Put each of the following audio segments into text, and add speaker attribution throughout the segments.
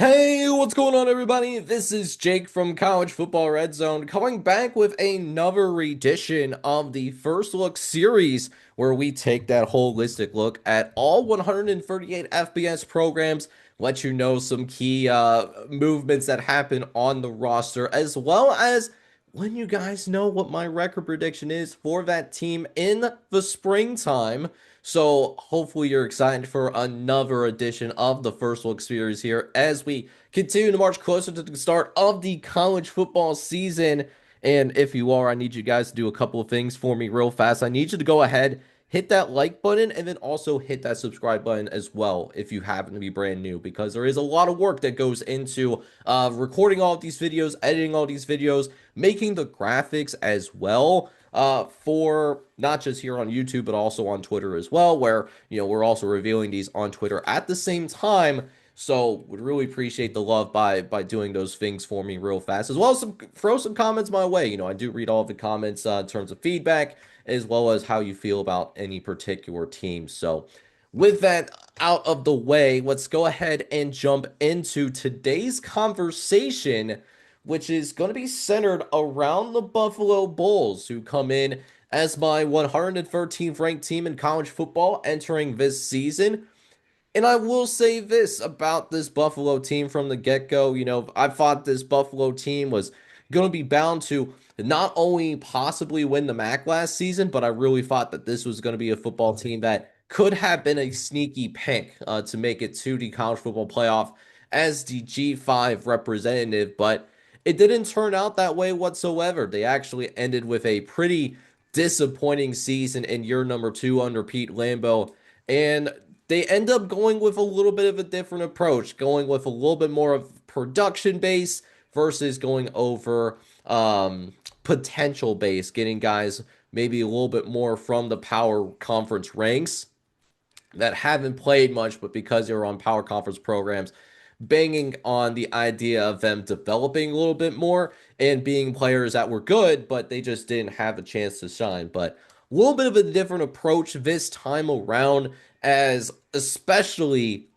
Speaker 1: Hey, what's going on, everybody? This is Jake from College Football Red Zone, coming back with another edition of the First Look series, where we take that holistic look at all 138 FBS programs, let you know some key movements that happen on the roster, as well as letting you guys know what my record prediction is for that team in the springtime. So hopefully you're excited for another edition of the First Look series here as we continue to march closer to the start of the college football season. And if you are, I need you guys to do a couple of things for me real fast. I need you to go ahead, hit that like button, and then also hit that subscribe button as well if you happen to be brand new, because there is a lot of work that goes into recording all of these videos, editing all these videos, making the graphics as well, for not just here on YouTube, but also on Twitter as well, where, we're also revealing these on Twitter at the same time. So would really appreciate the love by doing those things for me real fast, as well as throw some comments my way. I do read all of the comments in terms of feedback, as well as how you feel about any particular team. So with that out of the way, let's go ahead and jump into today's conversation, which is going to be centered around the Buffalo Bulls, who come in as my 113th ranked team in college football entering this season. And I will say this about this Buffalo team from the get-go. I thought this Buffalo team was going to be bound to not only possibly win the MAC last season, but I really thought that this was going to be a football team that could have been a sneaky pick to make it to the college football playoff as the G5 representative. But it didn't turn out that way whatsoever. They actually ended with a pretty disappointing season in year number two under Pete Lambeau. And they end up going with a little bit of a different approach, going with a little bit more of production base versus going over potential base, getting guys maybe a little bit more from the power conference ranks that haven't played much, but because they were on power conference programs, banging on the idea of them developing a little bit more and being players that were good, but they just didn't have a chance to shine. But a little bit of a different approach this time around, as especially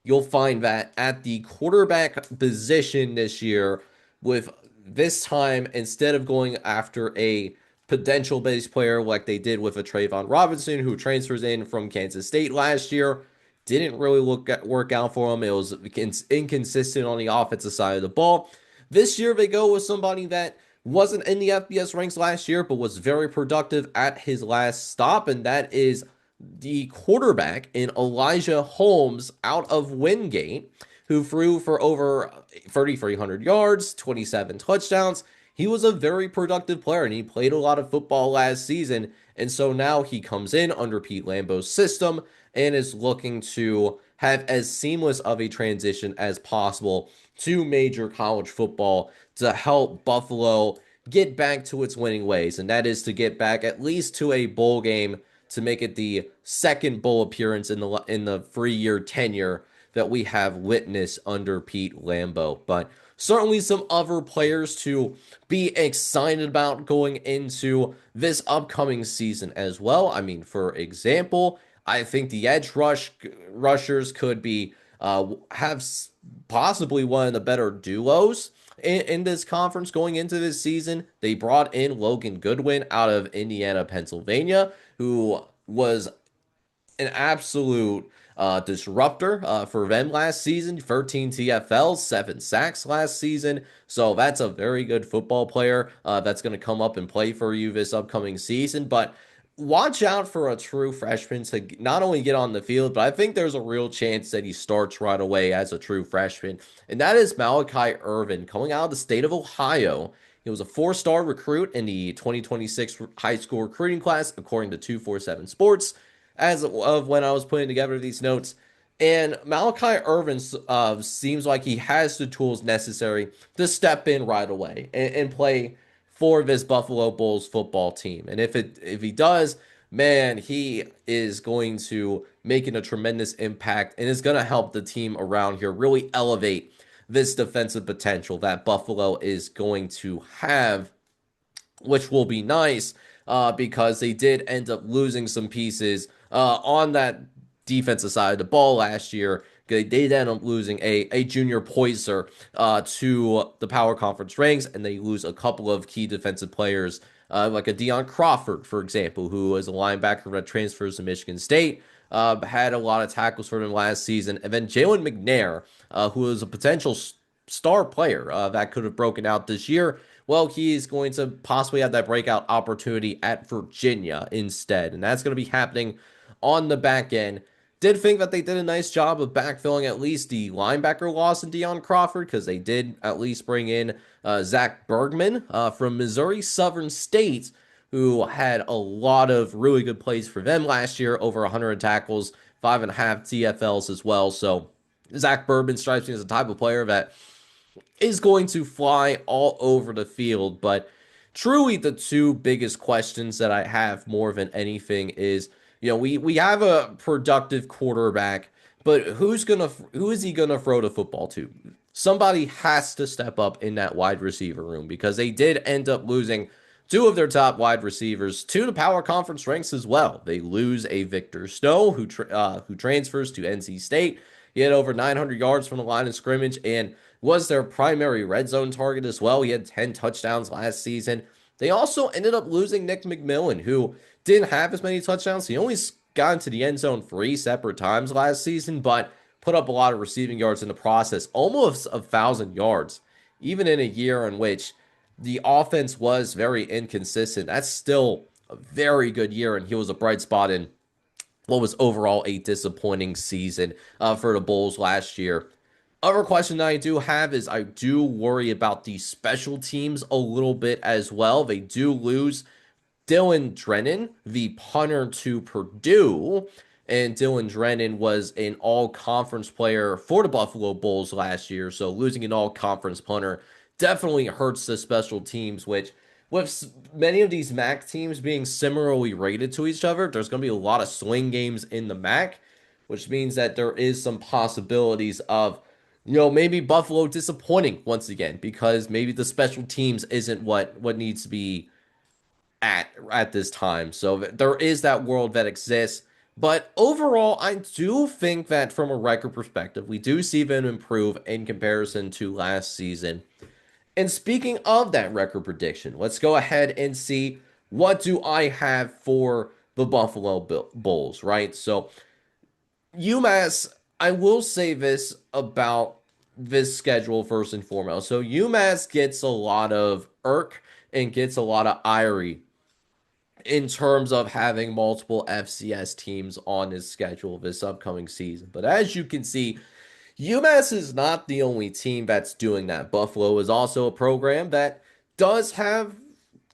Speaker 1: you'll find that at the quarterback position this year, with this time, instead of going after a potential base player like they did with a Trayvon Robinson, who transfers in from Kansas State last year, didn't really work out for him. It was inconsistent on the offensive side of the ball. This year, they go with somebody that wasn't in the FBS ranks last year, but was very productive at his last stop, and that is the quarterback in Elijah Holmes out of Wingate, who threw for over 3,300 yards, 27 touchdowns. He was a very productive player, and he played a lot of football last season. And so now he comes in under Pete Lambeau's system and is looking to have as seamless of a transition as possible to major college football to help Buffalo get back to its winning ways. And that is to get back at least to a bowl game, to make it the second bowl appearance in the 3-year tenure that we have witnessed under Pete Lambeau. But certainly some other players to be excited about going into this upcoming season as well. I mean, for example, I think the rushers could be have possibly one of the better duos in this conference going into this season. They brought in Logan Goodwin out of Indiana, Pennsylvania, who was an absolute disruptor for them last season. 13 TFLs, 7 sacks last season. So that's a very good football player that's going to come up and play for you this upcoming season. But watch out for a true freshman to not only get on the field, but I think there's a real chance that he starts right away as a true freshman. And that is Malachi Irvin, coming out of the state of Ohio. He was a 4-star recruit in the 2026 high school recruiting class, according to 247 Sports, as of when I was putting together these notes. And Malachi Irvin seems like he has the tools necessary to step in right away and play for this Buffalo Bulls football team. And if he does, man, he is going to making a tremendous impact and is going to help the team around here really elevate this defensive potential that Buffalo is going to have, which will be nice because they did end up losing some pieces on that defensive side of the ball last year, They did end up losing a junior poiser to the power conference ranks, and they lose a couple of key defensive players, like a Deion Crawford, for example, who is a linebacker that transfers to Michigan State. Had a lot of tackles for them last season. And then Jalen McNair, who is a potential star player that could have broken out this year. Well, he is going to possibly have that breakout opportunity at Virginia instead. And that's going to be happening on the back end. Did think that they did a nice job of backfilling at least the linebacker loss in Deion Crawford, because they did at least bring in Zach Bergman from Missouri Southern State, who had a lot of really good plays for them last year, over 100 tackles, 5.5 TFLs as well. So Zach Bergman strikes me as the type of player that is going to fly all over the field. But truly, the two biggest questions that I have more than anything is, we have a productive quarterback, but who is he gonna throw the football to? Somebody has to step up in that wide receiver room, because they did end up losing two of their top wide receivers to the power conference ranks as well. They lose a Victor Snow who transfers to NC State. He had over 900 yards from the line of scrimmage and was their primary red zone target as well. He had 10 touchdowns last season. They also ended up losing Nick McMillan, who didn't have as many touchdowns. He only got into the end zone 3 separate times last season, but put up a lot of receiving yards in the process, almost 1,000 yards, even in a year in which the offense was very inconsistent. That's still a very good year, and he was a bright spot in what was overall a disappointing season for the Bulls last year. Other question that I do have is, I do worry about the special teams a little bit as well. They do lose Dylan Drennan, the punter, to Purdue. And Dylan Drennan was an all-conference player for the Buffalo Bulls last year. So losing an all-conference punter definitely hurts the special teams, which, with many of these MAC teams being similarly rated to each other, there's going to be a lot of swing games in the MAC, which means that there is some possibilities of, maybe Buffalo disappointing once again, because maybe the special teams isn't what needs to be at this time. So there is that world that exists. But overall, I do think that from a record perspective, we do see them improve in comparison to last season. And speaking of that record prediction, let's go ahead and see, what do I have for the Buffalo Bulls, right? So UMass, I will say this about this schedule first and foremost. So UMass gets a lot of irk and gets a lot of irie in terms of having multiple FCS teams on his schedule this upcoming season. But as you can see, UMass is not the only team that's doing that. Buffalo is also a program that does have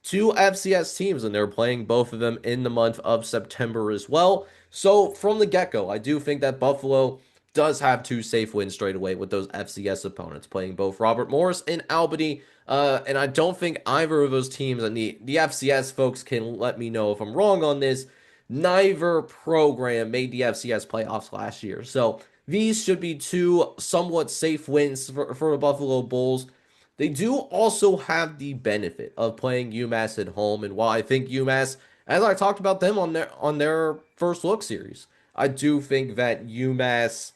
Speaker 1: two FCS teams, and they're playing both of them in the month of September as well. So from the get-go, I do think that Buffalo does have two safe wins straight away with those FCS opponents, playing both Robert Morris and Albany. And I don't think either of those teams, and the FCS folks can let me know if I'm wrong on this, neither program made the FCS playoffs last year. So these should be two somewhat safe wins for the Buffalo Bulls. They do also have the benefit of playing UMass at home, and while I think UMass, as I talked about them on their first look series, I do think that UMass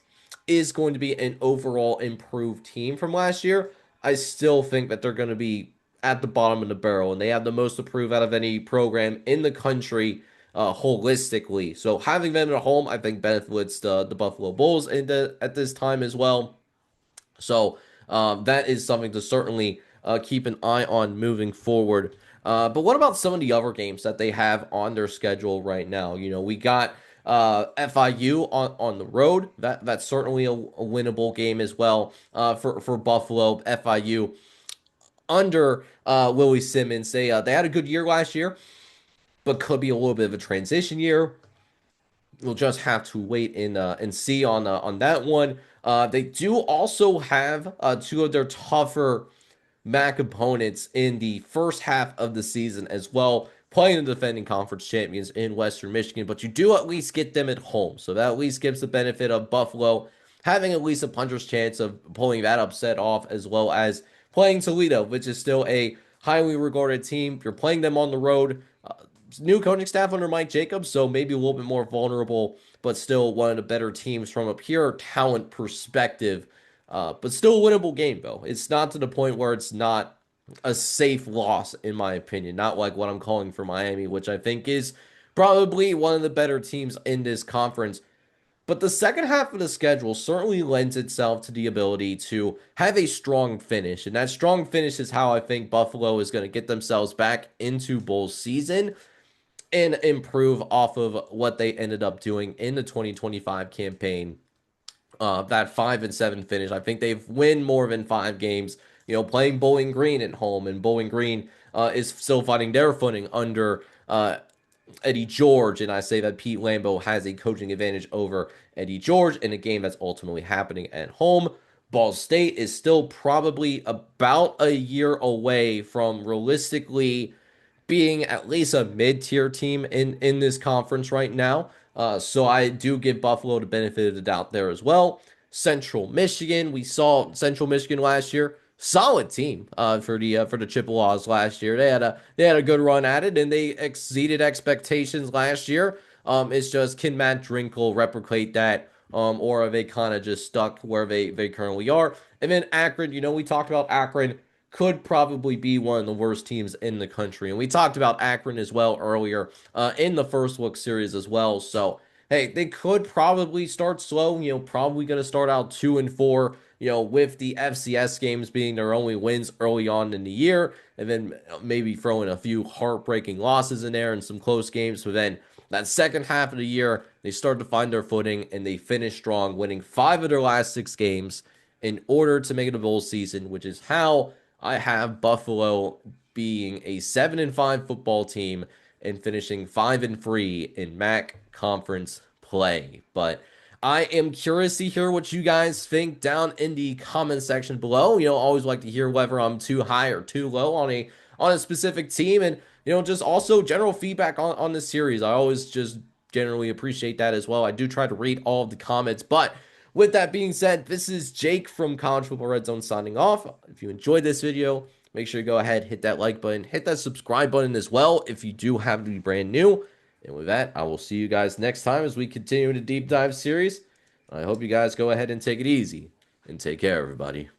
Speaker 1: is going to be an overall improved team from last year. I still think that they're going to be at the bottom of the barrel, and they have the most to prove out of any program in the country holistically. So having them at home, I think, benefits the Buffalo Bulls at this time as well. So that is something to certainly keep an eye on moving forward. But what about some of the other games that they have on their schedule right now? We got FIU on the road. That's certainly a winnable game as well for Buffalo. FIU under Willie Simmons. They had a good year last year, but could be a little bit of a transition year. We'll just have to wait and see on that one. They do also have two of their tougher MAC opponents in the first half of the season as well, playing the defending conference champions in Western Michigan, but you do at least get them at home. So that at least gives the benefit of Buffalo having at least a puncher's chance of pulling that upset off, as well as playing Toledo, which is still a highly regarded team. You're playing them on the road. new coaching staff under Mike Jacobs, so maybe a little bit more vulnerable, but still one of the better teams from a pure talent perspective. But still a winnable game, though. It's not to the point where it's not a safe loss, in my opinion. Not like what I'm calling for Miami, which I think is probably one of the better teams in this conference. But the second half of the schedule certainly lends itself to the ability to have a strong finish. And that strong finish is how I think Buffalo is going to get themselves back into bowl season and improve off of what they ended up doing in the 2025 campaign. That 5-7 finish. I think they've win more than 5 games. Playing Bowling Green at home, and Bowling Green is still finding their footing under Eddie George, and I say that Pete Lambeau has a coaching advantage over Eddie George in a game that's ultimately happening at home. Ball State is still probably about a year away from realistically being at least a mid-tier team in this conference right now. So I do give Buffalo the benefit of the doubt there as well. Central Michigan, we saw Central Michigan last year. Solid team for the Chippewas last year. They had a good run at it and they exceeded expectations last year. It's just, can Matt Drinkle replicate that, or are they kind of just stuck where they currently are? And then Akron, we talked about Akron could probably be one of the worst teams in the country. And we talked about Akron as well earlier in the first look series as well. So, hey, they could probably start slow, probably going to start out 2-4, with the FCS games being their only wins early on in the year. And then maybe throw in a few heartbreaking losses in there and some close games. But then that second half of the year, they start to find their footing and they finish strong, winning 5 of their last 6 games in order to make it a bowl season, which is how I have Buffalo being a 7-5 football team and finishing 5-3 in MAC conference play. But I am curious to hear what you guys think down in the comment section below. Always like to hear whether I'm too high or too low on a specific team, and just also general feedback on the series. I always just generally appreciate that as well. I do try to read all of the comments, but with that being said, this is Jake from College Football Red Zone signing off. If you enjoyed this video, make sure to go ahead, hit that like button, hit that subscribe button as well if you do happen to be brand new. And with that, I will see you guys next time as we continue the deep dive series. I hope you guys go ahead and take it easy and take care, everybody.